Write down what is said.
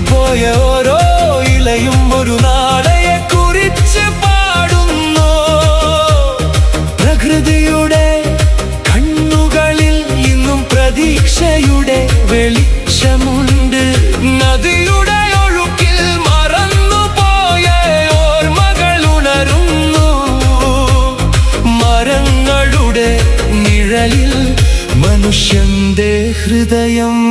വീണുപോയ ഓരോ ഇലയും ഒരു നാളെയെ കുറിച്ച് പാടുന്നു. പ്രകൃതിയുടെ കണ്ണുകളിൽ ഇന്നും പ്രതീക്ഷയുടെ വെളിച്ചമുണ്ട്. നദിയുടെ ഒഴുക്കിൽ മറന്നുപോയ ഓർമ്മകൾ ഉണരുന്നു. മരങ്ങളുടെ നിഴലിൽ മനുഷ്യന്റെ ഹൃദയം